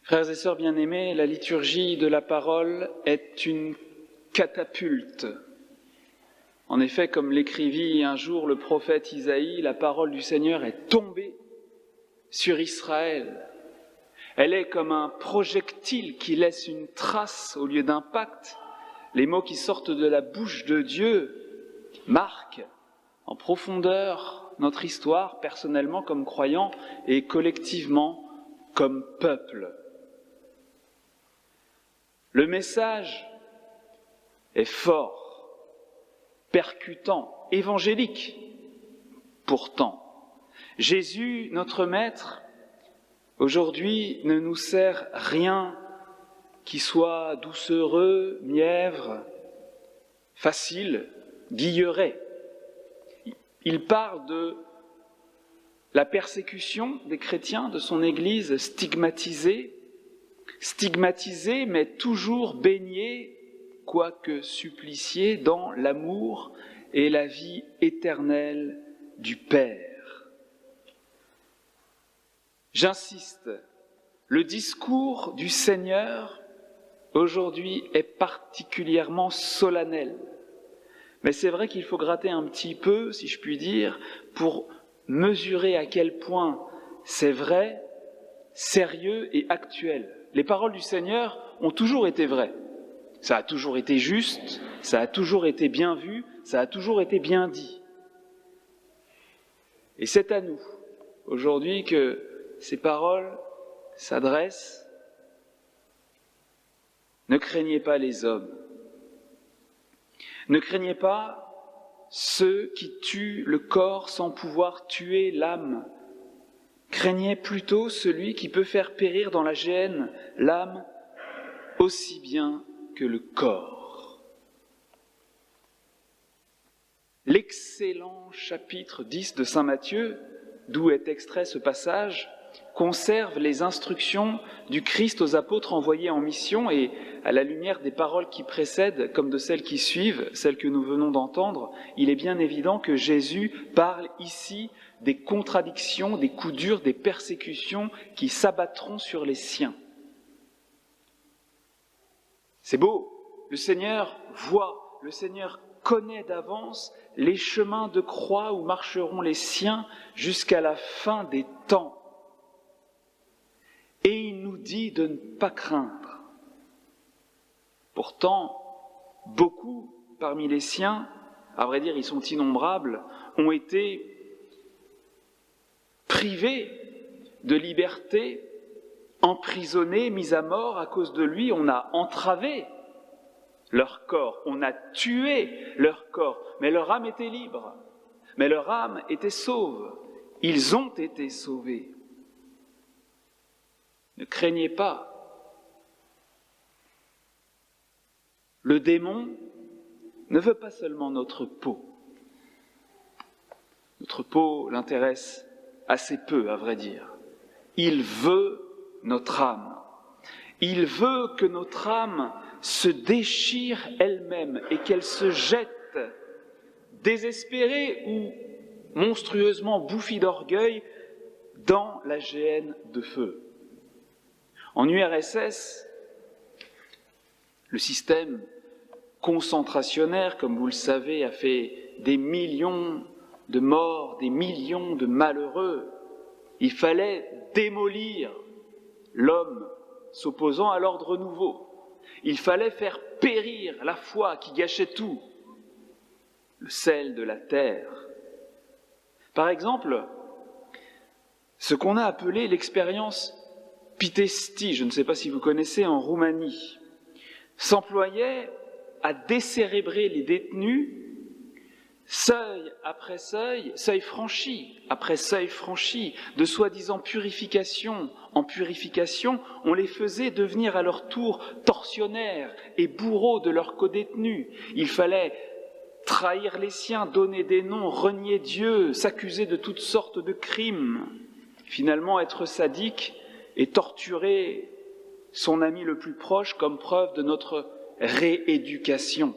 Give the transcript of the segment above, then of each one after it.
Frères et sœurs bien-aimés, la liturgie de la parole est une catapulte. En effet, comme l'écrivit un jour le prophète Isaïe, la parole du Seigneur est tombée sur Israël. Elle est comme un projectile qui laisse une trace au lieu d'impact. Les mots qui sortent de la bouche de Dieu marquent en profondeur notre histoire, personnellement comme croyants et collectivement comme peuple. Le message est fort, percutant, évangélique. Pourtant, Jésus, notre Maître, aujourd'hui ne nous sert rien qui soit doucereux, mièvre, facile, guilleret. Il parle de la persécution des chrétiens, de son Église stigmatisée mais toujours baignée, quoique suppliciée, dans l'amour et la vie éternelle du Père. J'insiste, le discours du Seigneur aujourd'hui est particulièrement solennel. Mais c'est vrai qu'il faut gratter un petit peu, si je puis dire, pour mesurer à quel point c'est vrai, sérieux et actuel. Les paroles du Seigneur ont toujours été vraies. Ça a toujours été juste, ça a toujours été bien vu, ça a toujours été bien dit. Et c'est à nous, aujourd'hui, que ces paroles s'adressent. Ne craignez pas les hommes. Ne craignez pas ceux qui tuent le corps sans pouvoir tuer l'âme. Craignez plutôt celui qui peut faire périr dans la géhenne l'âme aussi bien que le corps. L'excellent chapitre 10 de saint Matthieu, d'où est extrait ce passage, conserve les instructions du Christ aux apôtres envoyés en mission, et à la lumière des paroles qui précèdent, comme de celles qui suivent, celles que nous venons d'entendre, il est bien évident que Jésus parle ici des contradictions, des coups durs, des persécutions qui s'abattront sur les siens. C'est beau, le Seigneur voit, le Seigneur connaît d'avance les chemins de croix où marcheront les siens jusqu'à la fin des temps. Et il nous dit de ne pas craindre. Pourtant, beaucoup parmi les siens, à vrai dire ils sont innombrables, ont été privés de liberté, emprisonnés, mis à mort à cause de lui. On a entravé leur corps, on a tué leur corps, mais leur âme était libre, mais leur âme était sauve. Ils ont été sauvés. Ne craignez pas. Le démon ne veut pas seulement notre peau. Notre peau l'intéresse assez peu, à vrai dire. Il veut notre âme. Il veut que notre âme se déchire elle-même et qu'elle se jette, désespérée ou monstrueusement bouffie d'orgueil, dans la géhenne de feu. En URSS, le système concentrationnaire, comme vous le savez, a fait des millions de morts, des millions de malheureux. Il fallait démolir l'homme s'opposant à l'ordre nouveau. Il fallait faire périr la foi qui gâchait tout, le sel de la terre. Par exemple, ce qu'on a appelé l'expérience Pitești, je ne sais pas si vous connaissez, en Roumanie, s'employait à décérébrer les détenus, seuil après seuil, seuil franchi après seuil franchi, de soi-disant purification en purification, on les faisait devenir à leur tour tortionnaires et bourreaux de leurs codétenus. Il fallait trahir les siens, donner des noms, renier Dieu, s'accuser de toutes sortes de crimes, finalement être sadique et torturer son ami le plus proche comme preuve de notre rééducation.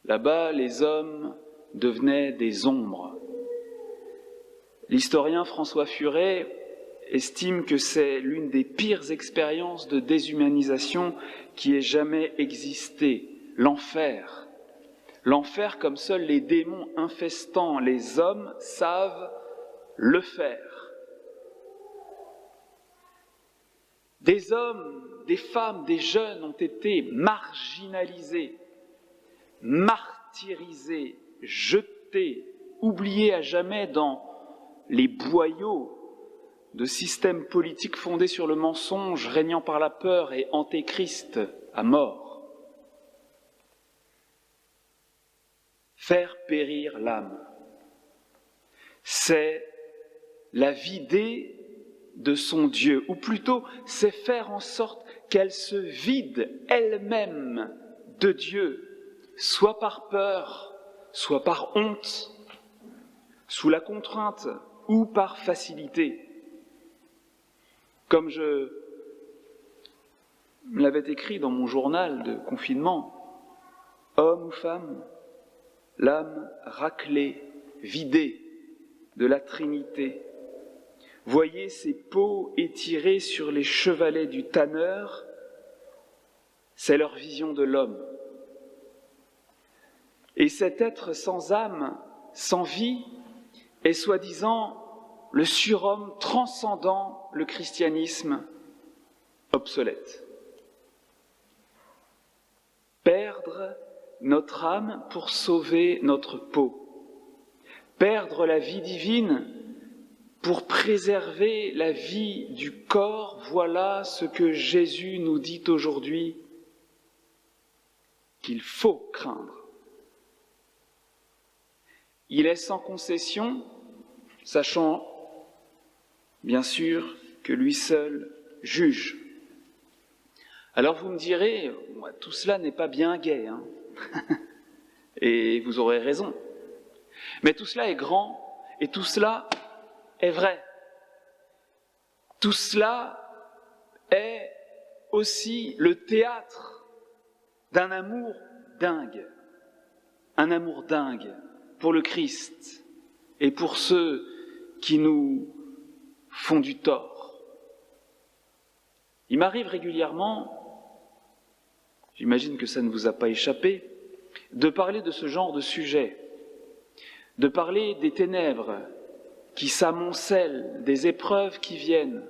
Là-bas, les hommes devenaient des ombres. L'historien François Furet estime que c'est l'une des pires expériences de déshumanisation qui ait jamais existé, l'enfer. L'enfer comme seuls les démons infestant les hommes savent le faire. Des hommes, des femmes, des jeunes ont été marginalisés, martyrisés, jetés, oubliés à jamais dans les boyaux de systèmes politiques fondés sur le mensonge, régnant par la peur et antéchrist à mort. Faire périr l'âme, c'est la vider de son Dieu, ou plutôt c'est faire en sorte qu'elle se vide elle-même de Dieu, soit par peur, soit par honte, sous la contrainte ou par facilité. Comme je l'avais écrit dans mon journal de confinement, homme ou femme, l'âme raclée, vidée de la Trinité. Voyez ces peaux étirées sur les chevalets du tanneur, c'est leur vision de l'homme. Et cet être sans âme, sans vie, est soi-disant le surhomme transcendant le christianisme obsolète. Perdre notre âme pour sauver notre peau. Perdre la vie divine pour préserver la vie du corps, voilà ce que Jésus nous dit aujourd'hui qu'il faut craindre. Il est sans concession, sachant bien sûr que lui seul juge. Alors vous me direz, tout cela n'est pas bien gai, hein. Et vous aurez raison. Mais tout cela est grand et tout cela est vrai. Tout cela est aussi le théâtre d'un amour dingue. Un amour dingue pour le Christ et pour ceux qui nous font du tort. Il m'arrive régulièrement, j'imagine que ça ne vous a pas échappé, de parler de ce genre de sujet, de parler des ténèbres qui s'amoncellent, des épreuves qui viennent.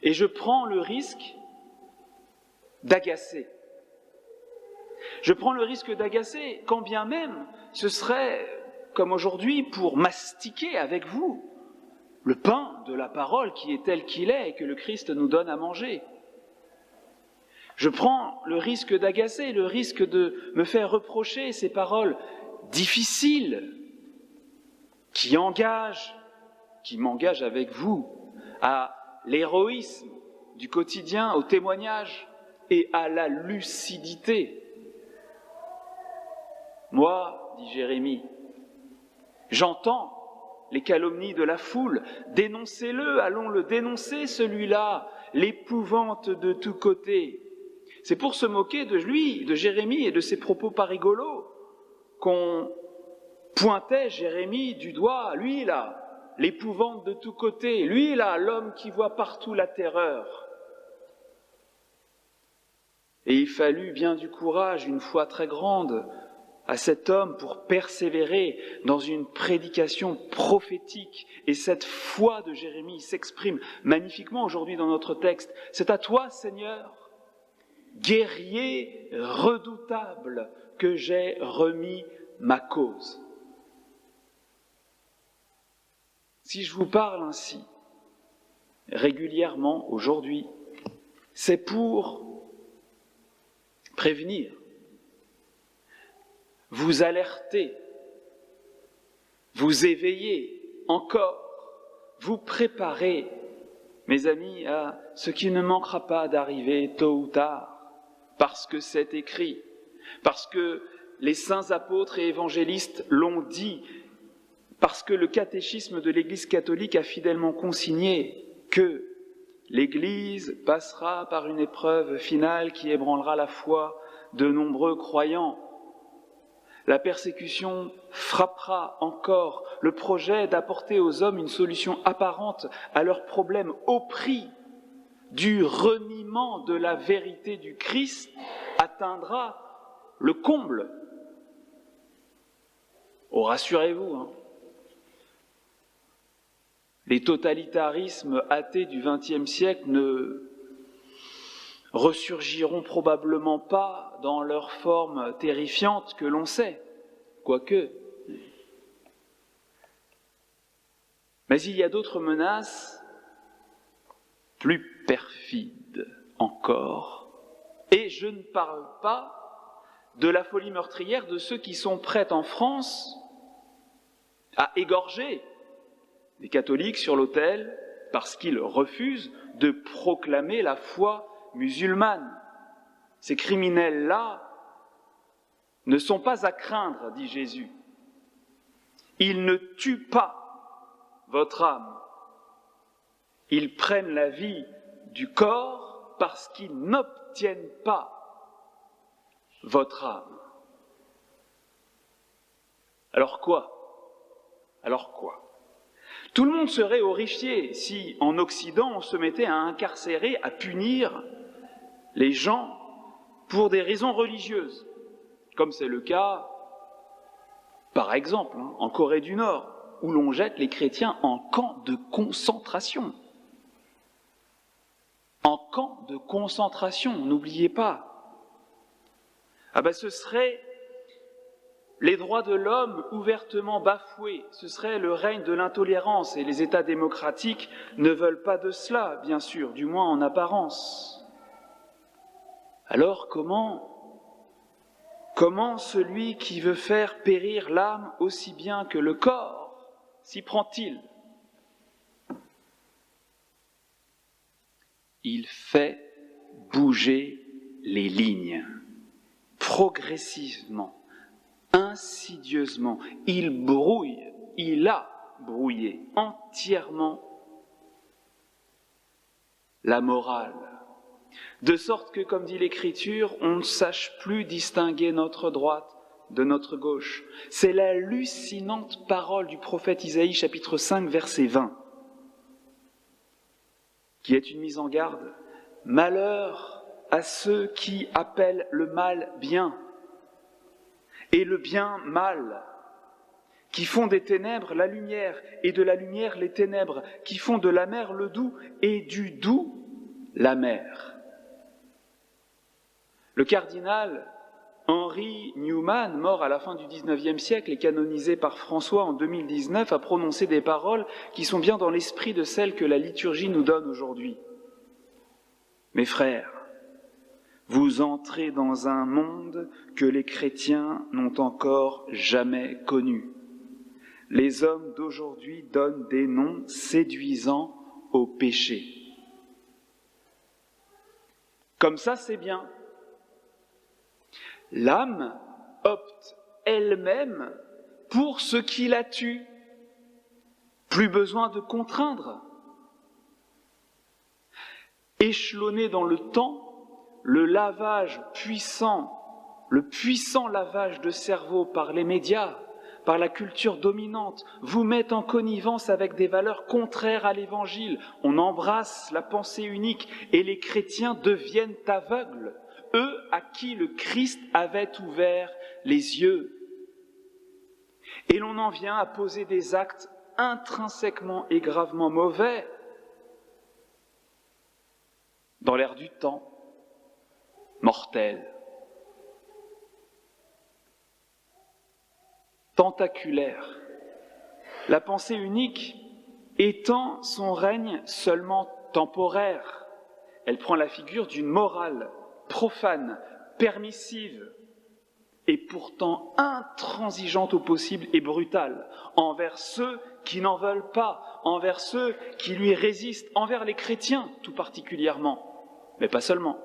Et je prends le risque d'agacer. Je prends le risque d'agacer, quand bien même ce serait, comme aujourd'hui, pour mastiquer avec vous le pain de la parole qui est tel qu'il est et que le Christ nous donne à manger. Je prends le risque d'agacer, le risque de me faire reprocher ces paroles difficiles qui m'engagent avec vous à l'héroïsme du quotidien, au témoignage et à la lucidité. Moi, dit Jérémie, j'entends les calomnies de la foule, dénoncez-le, allons le dénoncer celui-là, l'épouvante de tous côtés. C'est pour se moquer de lui, de Jérémie et de ses propos pas rigolos, qu'on pointait Jérémie du doigt, lui là, l'épouvante de tous côtés, lui là, l'homme qui voit partout la terreur. Et il fallut bien du courage, une foi très grande, à cet homme pour persévérer dans une prédication prophétique. Et cette foi de Jérémie s'exprime magnifiquement aujourd'hui dans notre texte. C'est à toi, Seigneur, guerrier redoutable, que j'ai remis ma cause. Si je vous parle ainsi, régulièrement, aujourd'hui, c'est pour prévenir, vous alerter, vous éveiller encore, vous préparer, mes amis, à ce qui ne manquera pas d'arriver tôt ou tard, parce que c'est écrit, parce que les saints apôtres et évangélistes l'ont dit, parce que le catéchisme de l'Église catholique a fidèlement consigné que l'Église passera par une épreuve finale qui ébranlera la foi de nombreux croyants. La persécution frappera encore le projet d'apporter aux hommes une solution apparente à leurs problèmes au prix du reniement de la vérité du Christ atteindra le comble. Oh, rassurez-vous, hein. Les totalitarismes athées du XXe siècle ne ressurgiront probablement pas dans leur forme terrifiante que l'on sait, quoique. Mais il y a d'autres menaces plus perfides encore. Et je ne parle pas de la folie meurtrière de ceux qui sont prêts en France à égorger des catholiques sur l'autel parce qu'ils refusent de proclamer la foi musulmane. Ces criminels-là ne sont pas à craindre, dit Jésus. Ils ne tuent pas votre âme. Ils prennent la vie du corps parce qu'ils n'obtiennent pas votre âme. Alors quoi ? Tout le monde serait horrifié si, en Occident, on se mettait à incarcérer, à punir les gens pour des raisons religieuses, comme c'est le cas, par exemple, en Corée du Nord, où l'on jette les chrétiens en camp de concentration. En camp de concentration, n'oubliez pas. Ce serait les droits de l'homme ouvertement bafoués, ce serait le règne de l'intolérance, et les États démocratiques ne veulent pas de cela, bien sûr, du moins en apparence. Alors comment celui qui veut faire périr l'âme aussi bien que le corps s'y prend-il ? Il fait bouger les lignes, progressivement, insidieusement. Il a brouillé entièrement la morale, de sorte que, comme dit l'Écriture, on ne sache plus distinguer notre droite de notre gauche. C'est l'hallucinante parole du prophète Isaïe, chapitre 5, verset 20, qui est une mise en garde. Malheur à ceux qui appellent le mal bien et le bien mal, qui font des ténèbres la lumière et de la lumière les ténèbres, qui font de l'amer le doux et du doux l'amer. Le cardinal Henry Newman, mort à la fin du XIXe siècle et canonisé par François en 2019, a prononcé des paroles qui sont bien dans l'esprit de celles que la liturgie nous donne aujourd'hui. Mes frères, vous entrez dans un monde que les chrétiens n'ont encore jamais connu. Les hommes d'aujourd'hui donnent des noms séduisants au péché. Comme ça, c'est bien. L'âme opte elle-même pour ce qui la tue. Plus besoin de contraindre. Échelonné dans le temps, le puissant lavage de cerveau par les médias, par la culture dominante, vous met en connivence avec des valeurs contraires à l'Évangile. On embrasse la pensée unique et les chrétiens deviennent aveugles, eux à qui le Christ avait ouvert les yeux. Et l'on en vient à poser des actes intrinsèquement et gravement mauvais dans l'air du temps, mortels, tentaculaires. La pensée unique étend son règne seulement temporaire. Elle prend la figure d'une morale profane, permissive, et pourtant intransigeante au possible et brutale, envers ceux qui n'en veulent pas, envers ceux qui lui résistent, envers les chrétiens tout particulièrement, mais pas seulement.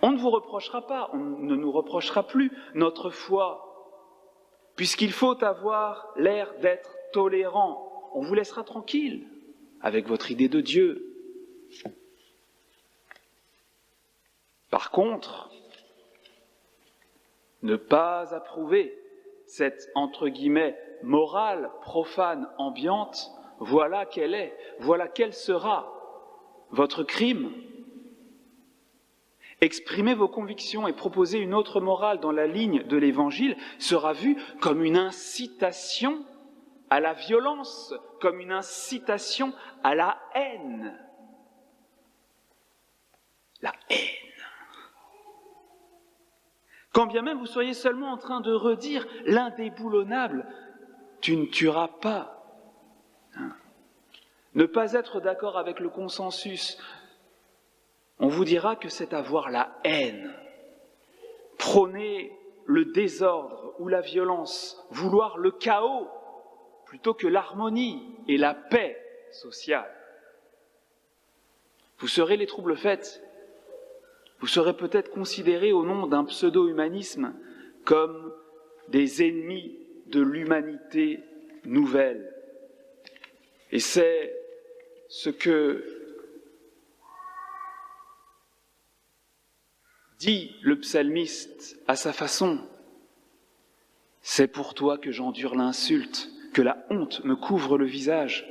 On ne vous reprochera pas, on ne nous reprochera plus notre foi, puisqu'il faut avoir l'air d'être tolérant. On vous laissera tranquille avec votre idée de Dieu. Par contre, ne pas approuver cette, entre guillemets, morale profane ambiante, voilà quelle est, voilà quel sera votre crime. Exprimer vos convictions et proposer une autre morale dans la ligne de l'Évangile sera vu comme une incitation à la violence, comme une incitation à la haine. La haine. Quand bien même vous soyez seulement en train de redire l'indéboulonnable, tu ne tueras pas. Ne pas être d'accord avec le consensus, on vous dira que c'est avoir la haine, prôner le désordre ou la violence, vouloir le chaos plutôt que l'harmonie et la paix sociale. Vous serez les troubles faits. Vous serez peut-être considérés au nom d'un pseudo-humanisme comme des ennemis de l'humanité nouvelle. Et c'est ce que dit le psalmiste à sa façon. C'est pour toi que j'endure l'insulte, que la honte me couvre le visage.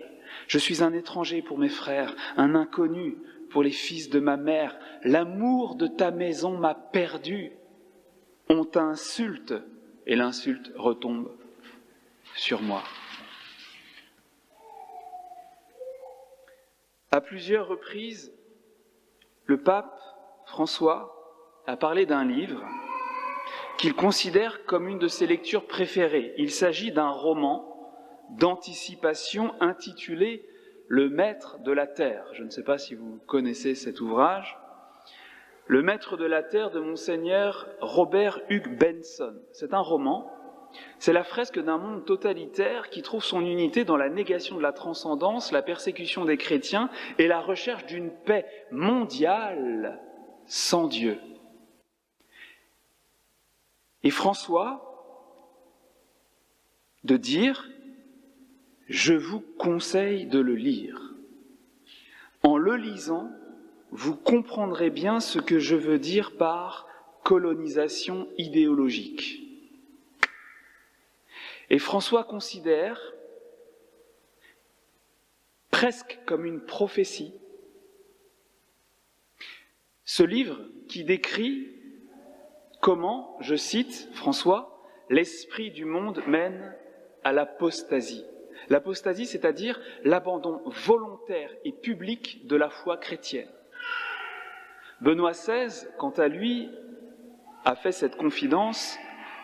Je suis un étranger pour mes frères, un inconnu pour les fils de ma mère. L'amour de ta maison m'a perdu. On t'insulte et l'insulte retombe sur moi. À plusieurs reprises, le pape François a parlé d'un livre qu'il considère comme une de ses lectures préférées. Il s'agit d'un roman d'anticipation intitulé « Le Maître de la Terre ». Je ne sais pas si vous connaissez cet ouvrage. « Le Maître de la Terre » de Monseigneur Robert Hugh Benson. C'est un roman, c'est la fresque d'un monde totalitaire qui trouve son unité dans la négation de la transcendance, la persécution des chrétiens et la recherche d'une paix mondiale sans Dieu. Et François, de dire « Je vous conseille de le lire. En le lisant, vous comprendrez bien ce que je veux dire par colonisation idéologique. » Et François considère, presque comme une prophétie, ce livre qui décrit comment, je cite François, l'esprit du monde mène à l'apostasie. L'apostasie, c'est-à-dire l'abandon volontaire et public de la foi chrétienne. Benoît XVI, quant à lui, a fait cette confidence: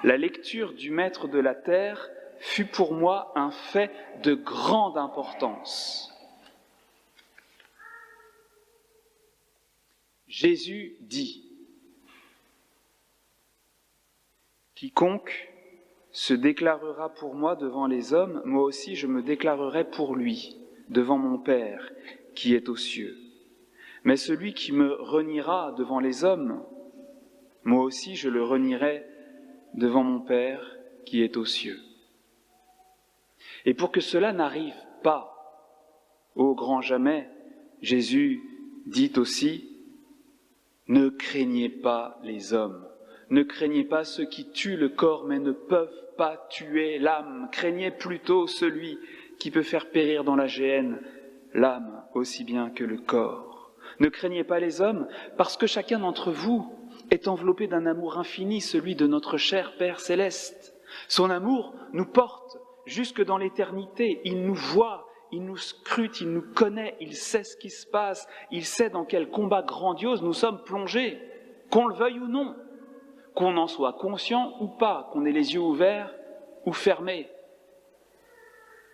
la lecture du Maître de la Terre fut pour moi un fait de grande importance. Jésus dit : quiconque se déclarera pour moi devant les hommes, moi aussi je me déclarerai pour lui, devant mon Père qui est aux cieux. Mais celui qui me reniera devant les hommes, moi aussi je le renierai devant mon Père qui est aux cieux. Et pour que cela n'arrive pas, au grand jamais, Jésus dit aussi : ne craignez pas les hommes, ne craignez pas ceux qui tuent le corps mais ne peuvent pas tuer l'âme, craignez plutôt celui qui peut faire périr dans la géhenne l'âme aussi bien que le corps. Ne craignez pas les hommes, parce que chacun d'entre vous est enveloppé d'un amour infini, celui de notre cher Père céleste. Son amour nous porte jusque dans l'éternité, il nous voit, il nous scrute, il nous connaît, il sait ce qui se passe, il sait dans quel combat grandiose nous sommes plongés, qu'on le veuille ou non, qu'on en soit conscient ou pas, qu'on ait les yeux ouverts ou fermés.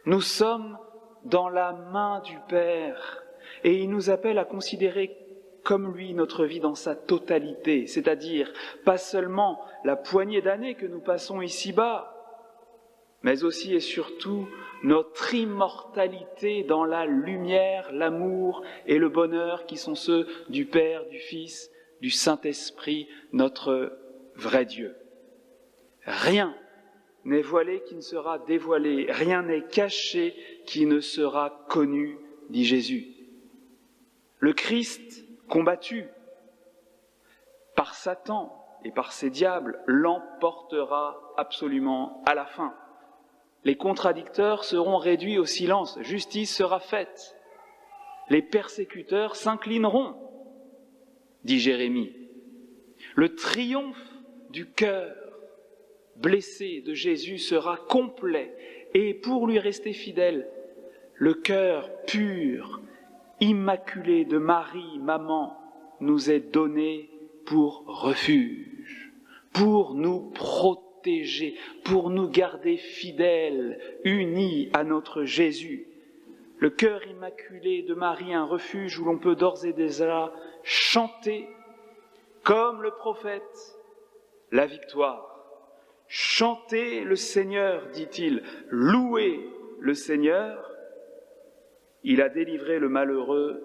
Nous sommes dans la main du Père et il nous appelle à considérer comme lui notre vie dans sa totalité, c'est-à-dire pas seulement la poignée d'années que nous passons ici-bas, mais aussi et surtout notre immortalité dans la lumière, l'amour et le bonheur qui sont ceux du Père, du Fils, du Saint-Esprit, notre vrai Dieu. Rien n'est voilé qui ne sera dévoilé, rien n'est caché qui ne sera connu, dit Jésus. Le Christ, combattu par Satan, et par ses diables, l'emportera absolument à la fin. Les contradicteurs seront réduits au silence, justice sera faite. Les persécuteurs s'inclineront, dit Jérémie. Le triomphe du cœur blessé de Jésus sera complet, et pour lui rester fidèle, le cœur pur, immaculé de Marie, maman, nous est donné pour refuge, pour nous protéger, pour nous garder fidèles, unis à notre Jésus. Le cœur immaculé de Marie, un refuge où l'on peut d'ores et déjà chanter, comme le prophète, la victoire. Chantez le Seigneur, dit-il, louez le Seigneur. Il a délivré le malheureux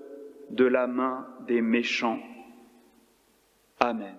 de la main des méchants. Amen.